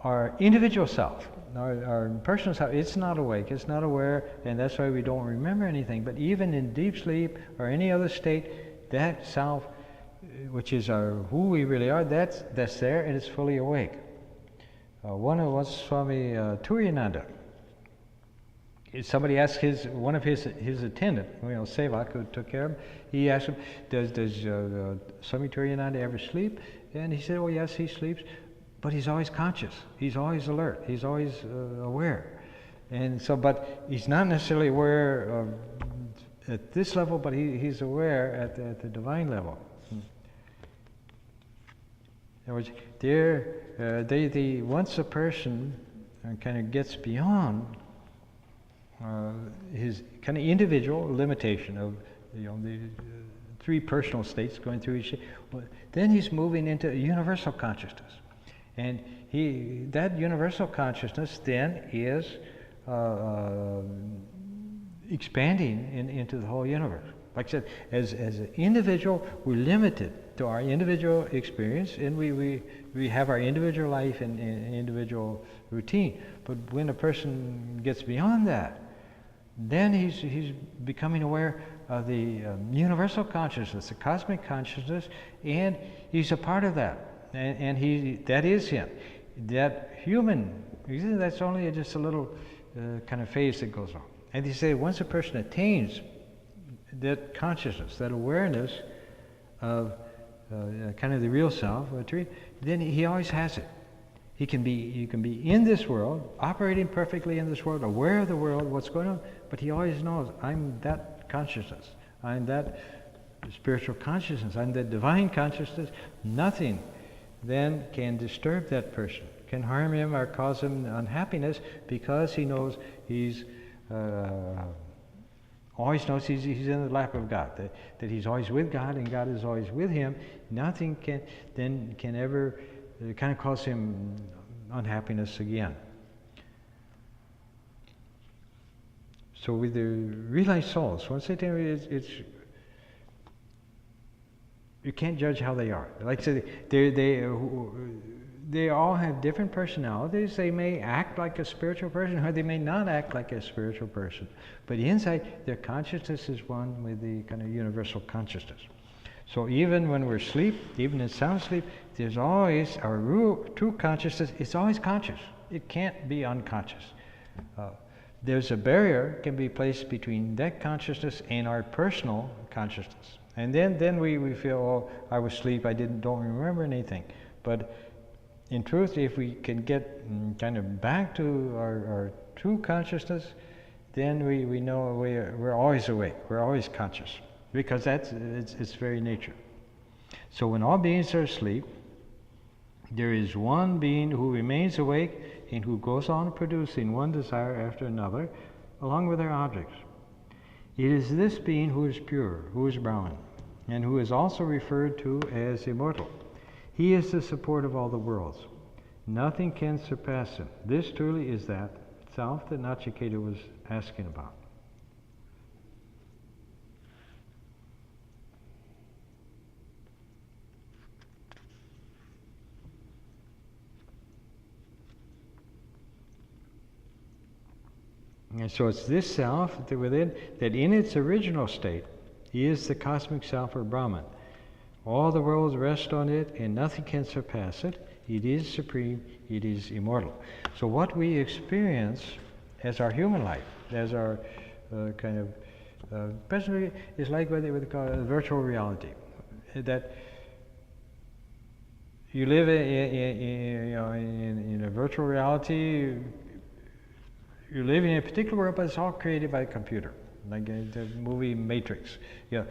Our individual self, our personal self, it's not awake, it's not aware, and that's why we don't remember anything. But even in deep sleep or any other state, that self, which is who we really are, that's there and it's fully awake. One of Swami Turiyananda, somebody asked one of his attendant, Sevak, who took care of him, he asked him, does Swami Turiyananda ever sleep? And he said, oh yes, he sleeps, but he's always conscious, he's always alert, he's always aware. And so, but he's not necessarily aware at this level, but he's aware at the divine level. In other words, once a person kind of gets beyond his kind of individual limitation of the three personal states going through each, then he's moving into a universal consciousness, and that universal consciousness then is expanding into the whole universe. Like I said, as an individual, we're limited to our individual experience, and we have our individual life and individual routine. But when a person gets beyond that, then he's becoming aware of the universal consciousness, the cosmic consciousness, and he's a part of that. And that is him. That human, that's only just a little kind of phase that goes on. And they say once a person attains that consciousness, that awareness of kind of the real self, then he always has it. He can be in this world, operating perfectly in this world, aware of the world, what's going on, but he always knows, I'm that consciousness, I'm that spiritual consciousness, I'm that divine consciousness. Nothing then can disturb that person, can harm him or cause him unhappiness, because he knows he's always knows he's in the lap of God, that he's always with God and God is always with him. Nothing can ever kind of cause him unhappiness again. So with the realized souls, once they tell you, you can't judge how they are. Like I said, they all have different personalities. They may act like a spiritual person, or they may not act like a spiritual person. But inside, their consciousness is one with the kind of universal consciousness. So even when we're asleep, even in sound sleep, there's always our true consciousness. It's always conscious. It can't be unconscious. There's a barrier can be placed between that consciousness and our personal consciousness. And then we feel, oh, I was asleep, I don't remember anything. But in truth, if we can get kind of back to our true consciousness, then we know we're always awake, we're always conscious, because that's its very nature. So when all beings are asleep, there is one being who remains awake and who goes on producing one desire after another, along with their objects. It is this being who is pure, who is Brahman, and who is also referred to as immortal. He is the support of all the worlds. Nothing can surpass him. This truly is that self that Nachiketa was asking about. And so it's this self that within, that in its original state is the cosmic self or Brahman. All the worlds rest on it and nothing can surpass it. It is supreme, it is immortal. So what we experience as our human life, as our presently is like what they would call virtual reality. That you live in a virtual reality. You live in a particular world, but it's all created by a computer, like the movie Matrix. And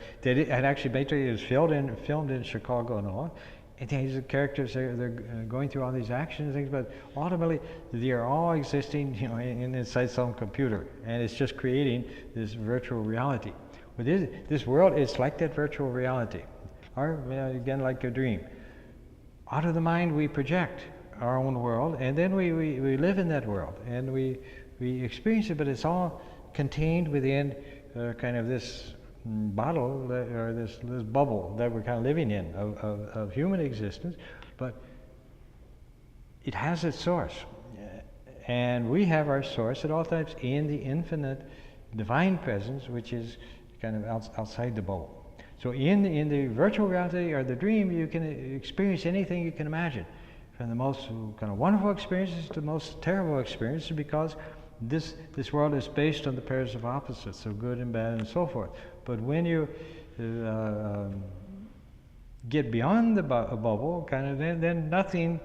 actually Matrix is filmed in Chicago and all. And these characters, they're going through all these actions and things, but ultimately they are all existing, inside some computer, and it's just creating this virtual reality. But this world is like that virtual reality, or again like a dream. Out of the mind, we project our own world, and then we live in that world, and we experience it, but it's all contained within kind of this bottle or this bubble that we're kind of living in of human existence, but it has its source, and we have our source at all times in the infinite divine presence, which is kind of outside the bubble. So in the virtual reality or the dream, you can experience anything you can imagine, from the most kind of wonderful experiences to the most terrible experiences, because this world is based on the pairs of opposites, of good and bad and so forth. But when you get beyond the bubble, kind of, then nothing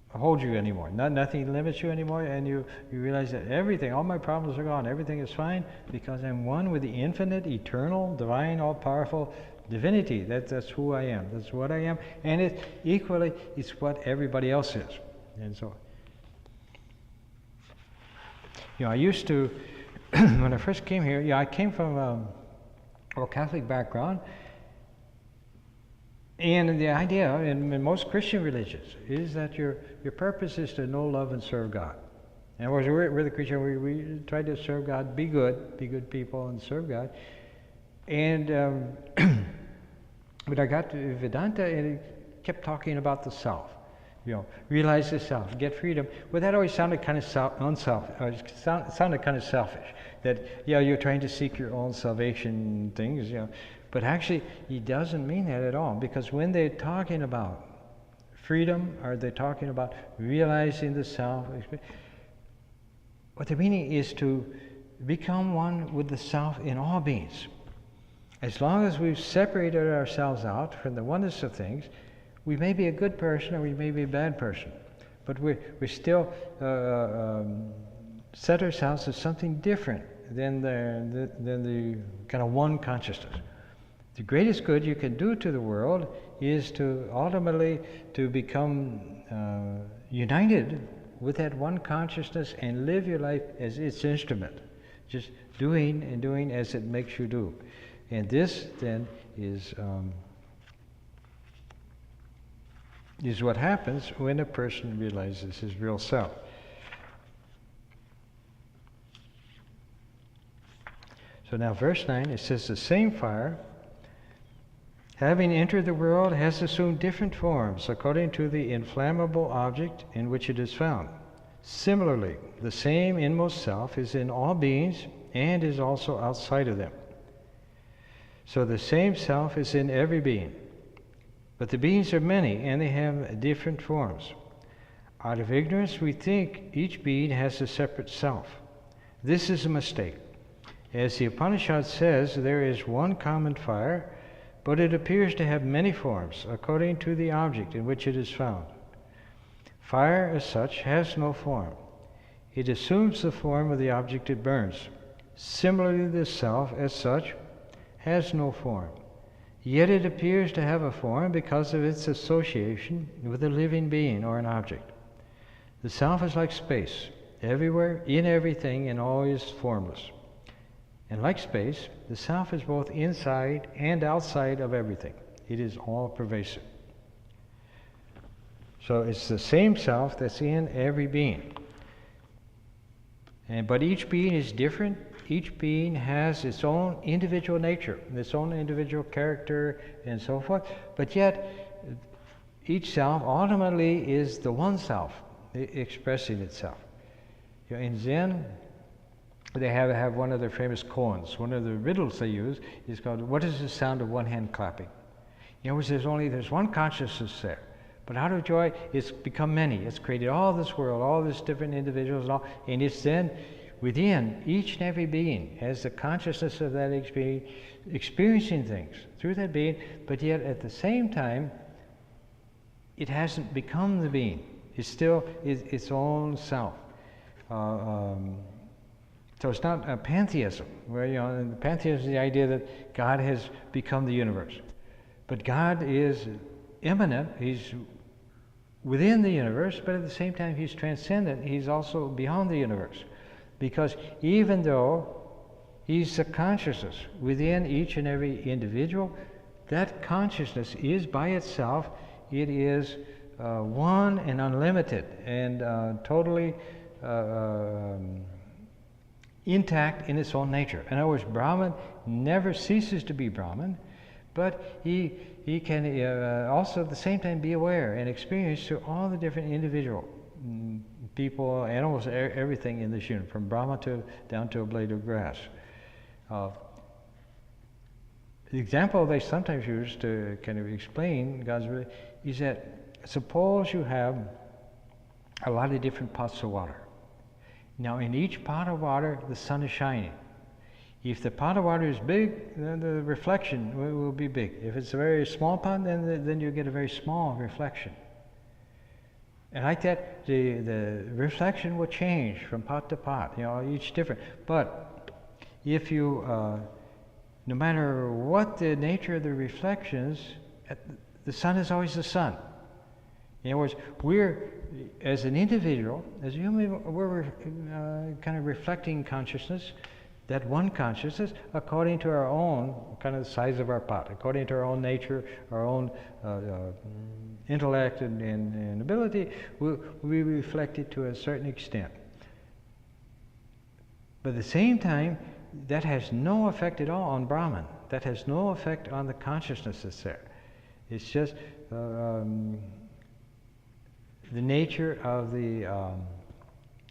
holds you anymore. Nothing limits you anymore, and you realize that everything, all my problems are gone, everything is fine, because I'm one with the infinite, eternal, divine, all-powerful divinity. That's who I am. That's what I am, and it's what everybody else is, and so. I used to, when I first came here, I came from a Catholic background, and the idea in most Christian religions is that your purpose is to know, love, and serve God. And we're the Christian, we try to serve God, be good people, and serve God. And but I got to Vedanta, and it kept talking about the self. Realize the self, get freedom. Well, that always sounded kind of sounded kind of selfish. that, yeah, you're trying to seek your own salvation things, you know. But actually, he doesn't mean that at all, because when they're talking about freedom, or they're talking about realizing the self, what they're meaning is to become one with the self in all beings. As long as we've separated ourselves out from the oneness of things, we may be a good person or we may be a bad person, but we still set ourselves as something different than the kind of one consciousness. The greatest good you can do to the world is to ultimately to become united with that one consciousness and live your life as its instrument, just doing and doing as it makes you do. And this then is what happens when a person realizes his real self. So now verse 9, it says, the same fire, having entered the world, has assumed different forms according to the inflammable object in which it is found. Similarly, the same inmost self is in all beings and is also outside of them. So the same self is in every being. But the beings are many and they have different forms. Out of ignorance, we think each being has a separate self. This is a mistake. As the Upanishad says, there is one common fire, but it appears to have many forms according to the object in which it is found. Fire, as such, has no form. It assumes the form of the object it burns. Similarly, the self, as such, has no form. Yet it appears to have a form because of its association with a living being or an object. The self is like space, everywhere, in everything, and always formless. And like space, the self is both inside and outside of everything. It is all pervasive. So it's the same self that's in every being. But each being is different. Each being has its own individual nature, its own individual character, and so forth. But yet, each self ultimately is the one self expressing itself. You know, in Zen, they have one of their famous koans. One of the riddles they use is called, what is the sound of one hand clapping? In other words, there's one consciousness there. But out of joy, it's become many. It's created all this world, all these different individuals, and it's then within each and every being as the consciousness of that experience, experiencing things through that being, but yet at the same time, it hasn't become the being. It's still its own self. So it's not a pantheism, where, you know, pantheism is the idea that God has become the universe. But God is immanent, He's within the universe, but at the same time He's transcendent, He's also beyond the universe. Because even though He's the consciousness within each and every individual, that consciousness is by itself, it is one and unlimited and totally intact in its own nature. In other words, Brahman never ceases to be Brahman, but he can also at the same time be aware and experience through all the different individual people, animals, everything in this unit, from Brahma down to a blade of grass. The example they sometimes use to kind of explain God's will is that suppose you have a lot of different pots of water. Now in each pot of water the sun is shining. If the pot of water is big, then the reflection will be big. If it's a very small pot, then you get a very small reflection. And like that, the reflection will change from pot to pot, you know, each different. But if you, no matter what the nature of the reflections, the sun is always the sun. In other words, we're, as an individual, as a human, we're kind of reflecting consciousness, that one consciousness, according to our own kind of the size of our pot, according to our own nature, our own intellect and ability, we reflect it to a certain extent. But at the same time, that has no effect at all on Brahman. That has no effect on the consciousness that's there. It's just the nature of the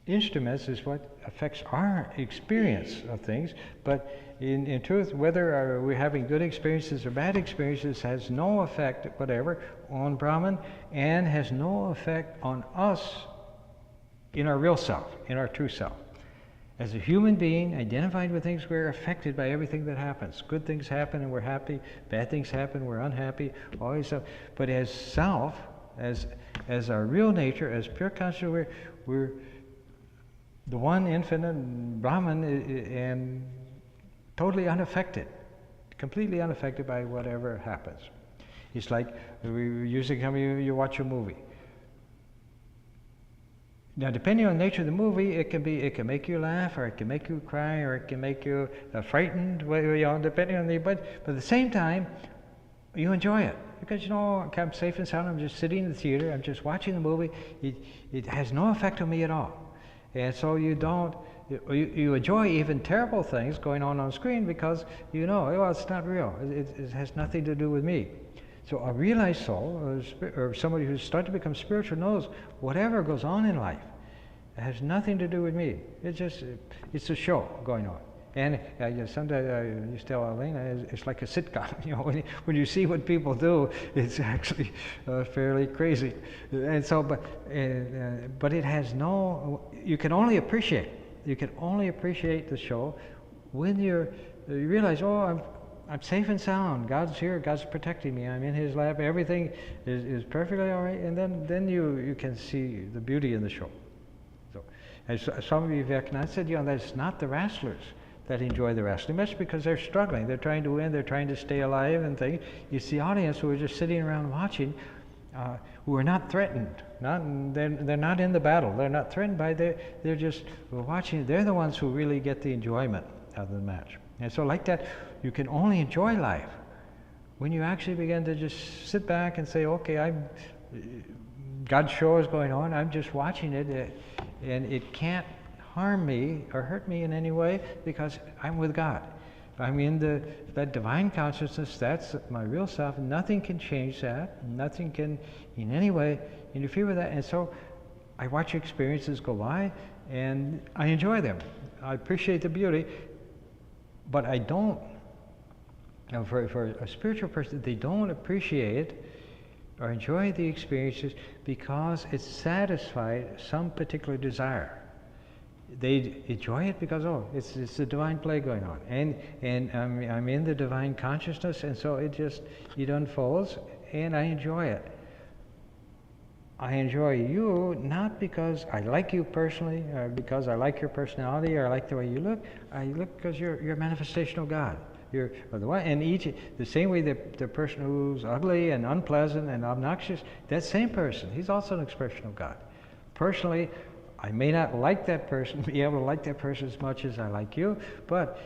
instruments is what affects our experience of things, but in truth, whether we're having good experiences or bad experiences has no effect, whatever, on Brahman, and has no effect on us in our real self, in our true self. As a human being identified with things, we're affected by everything that happens. Good things happen and we're happy, bad things happen, we're unhappy, all this stuff. But as self, as our real nature, as pure consciousness, we're the one infinite Brahman, and totally unaffected, completely unaffected by whatever happens. It's like we usually come, you watch a movie. Now, depending on the nature of the movie, it can make you laugh, or it can make you cry, or it can make you frightened. Depending on but at the same time, you enjoy it because I'm safe and sound. I'm just sitting in the theater. I'm just watching the movie. It has no effect on me at all, and so you enjoy even terrible things going on screen because it's not real. It has nothing to do with me. So a realized soul, or somebody who's started to become spiritual, knows whatever goes on in life, it has nothing to do with me. It's a show going on. And sometimes I used to tell Elena, it's like a sitcom. When you see what people do, it's actually fairly crazy. And so, but it has no. You can only appreciate the show when you realize, I'm safe and sound. God's here. God's protecting me. I'm in His lap. Everything is perfectly all right. And then you can see the beauty in the show. So, as Swami Vivekananda said, that's not the wrestlers that enjoy the wrestling match because they're struggling. They're trying to win. They're trying to stay alive and things. It's the audience who are just sitting around watching, who are not threatened. They're not in the battle. They're not threatened by. They're just watching. They're the ones who really get the enjoyment of the match. And so like that, you can only enjoy life when you actually begin to just sit back and say, okay, God's show is going on, I'm just watching it, and it can't harm me or hurt me in any way because I'm with God. I'm in that divine consciousness, that's my real self, nothing can change that, nothing can in any way interfere with that, and so I watch experiences go by and I enjoy them. I appreciate the beauty. But I don't, for a spiritual person, they don't appreciate or enjoy the experiences because it satisfied some particular desire. They enjoy it because, it's a divine play going on. And I'm in the divine consciousness, and so it unfolds, and I enjoy it. I enjoy you not because I like you personally, or because I like your personality, or I like the way you look. I look because you're a manifestation of God. You're the one, and the same way the person who's ugly and unpleasant and obnoxious, that same person, he's also an expression of God. Personally, I may not like that person, be able to like that person as much as I like you, but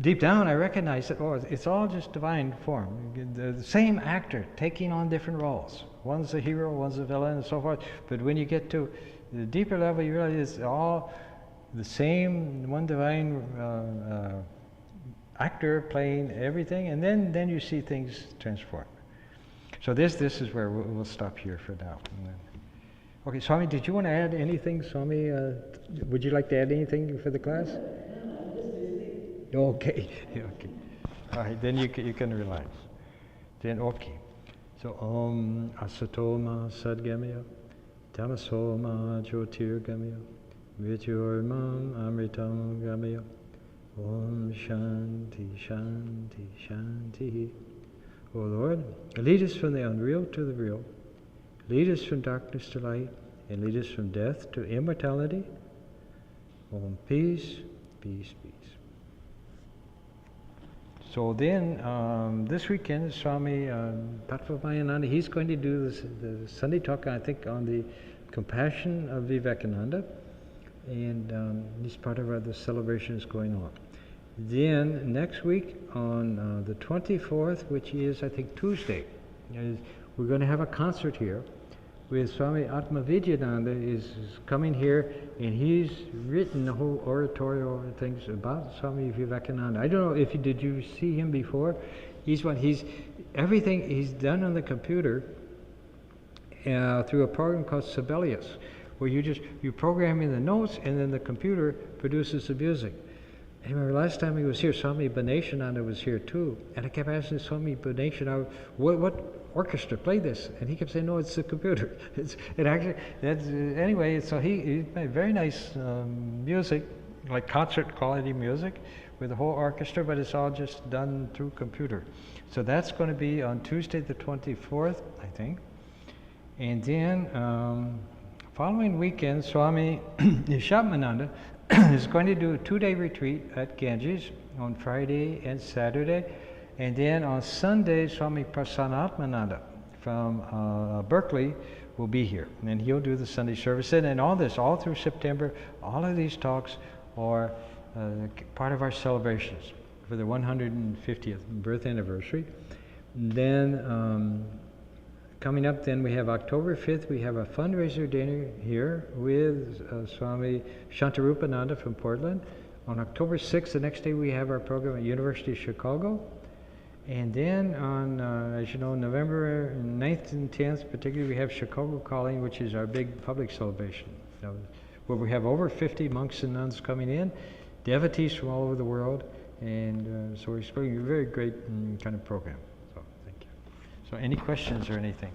deep down I recognize that, it's all just divine form. The same actor taking on different roles. One's a hero, one's a villain, and so forth. But when you get to the deeper level, you realize it's all the same, one divine actor playing everything, and then you see things transform. So this is where we'll stop here for now. Okay, Swami, did you want to add anything, Swami? Would you like to add anything for the class? Okay, okay. All right, then you can relax. Then, okay. So, Om Asatoma Sadgamaya, Tamasoma Jyotirgamaya, Vidyurmam Amritam Gamaya, Om Shanti Shanti Shanti. O Lord, lead us from the unreal to the real, lead us from darkness to light, and lead us from death to immortality. Om peace, peace, peace. So then, this weekend, Swami Vayananda, he's going to do the Sunday talk, I think, on the compassion of Vivekananda, and this part of the celebration is going on. Then, next week, on the 24th, which is, I think, Tuesday, we're going to have a concert here with Swami Atmavidyananda is coming here, and he's written the whole oratorio things about Swami Vivekananda. I don't know did you see him before? Everything he's done on the computer through a program called Sibelius, where you program in the notes and then the computer produces the music. I remember last time he was here, Swami Vardananda was here too, and I kept asking Swami Vardananda, what orchestra played this? And he kept saying, no, it's the computer. Anyway, so he made very nice music, like concert quality music, with the whole orchestra, but it's all just done through computer. So that's going to be on Tuesday the 24th, I think. And then following weekend, Swami Nishamananda is going to do a 2-day retreat at Ganges on Friday and Saturday. And then on Sunday, Swami Prasanatmananda from Berkeley will be here. And he'll do the Sunday service. And all this, all through September, all of these talks are part of our celebrations for the 150th birth anniversary. And then coming up, then we have October 5th, we have a fundraiser dinner here with Swami Shantarupananda from Portland. On October 6th, the next day, we have our program at University of Chicago. And then on, as you know, November 9th and 10th, particularly, we have Chicago Calling, which is our big public celebration, where we have over 50 monks and nuns coming in, devotees from all over the world, and so we're expecting a very great kind of program. So, thank you. So any questions or anything?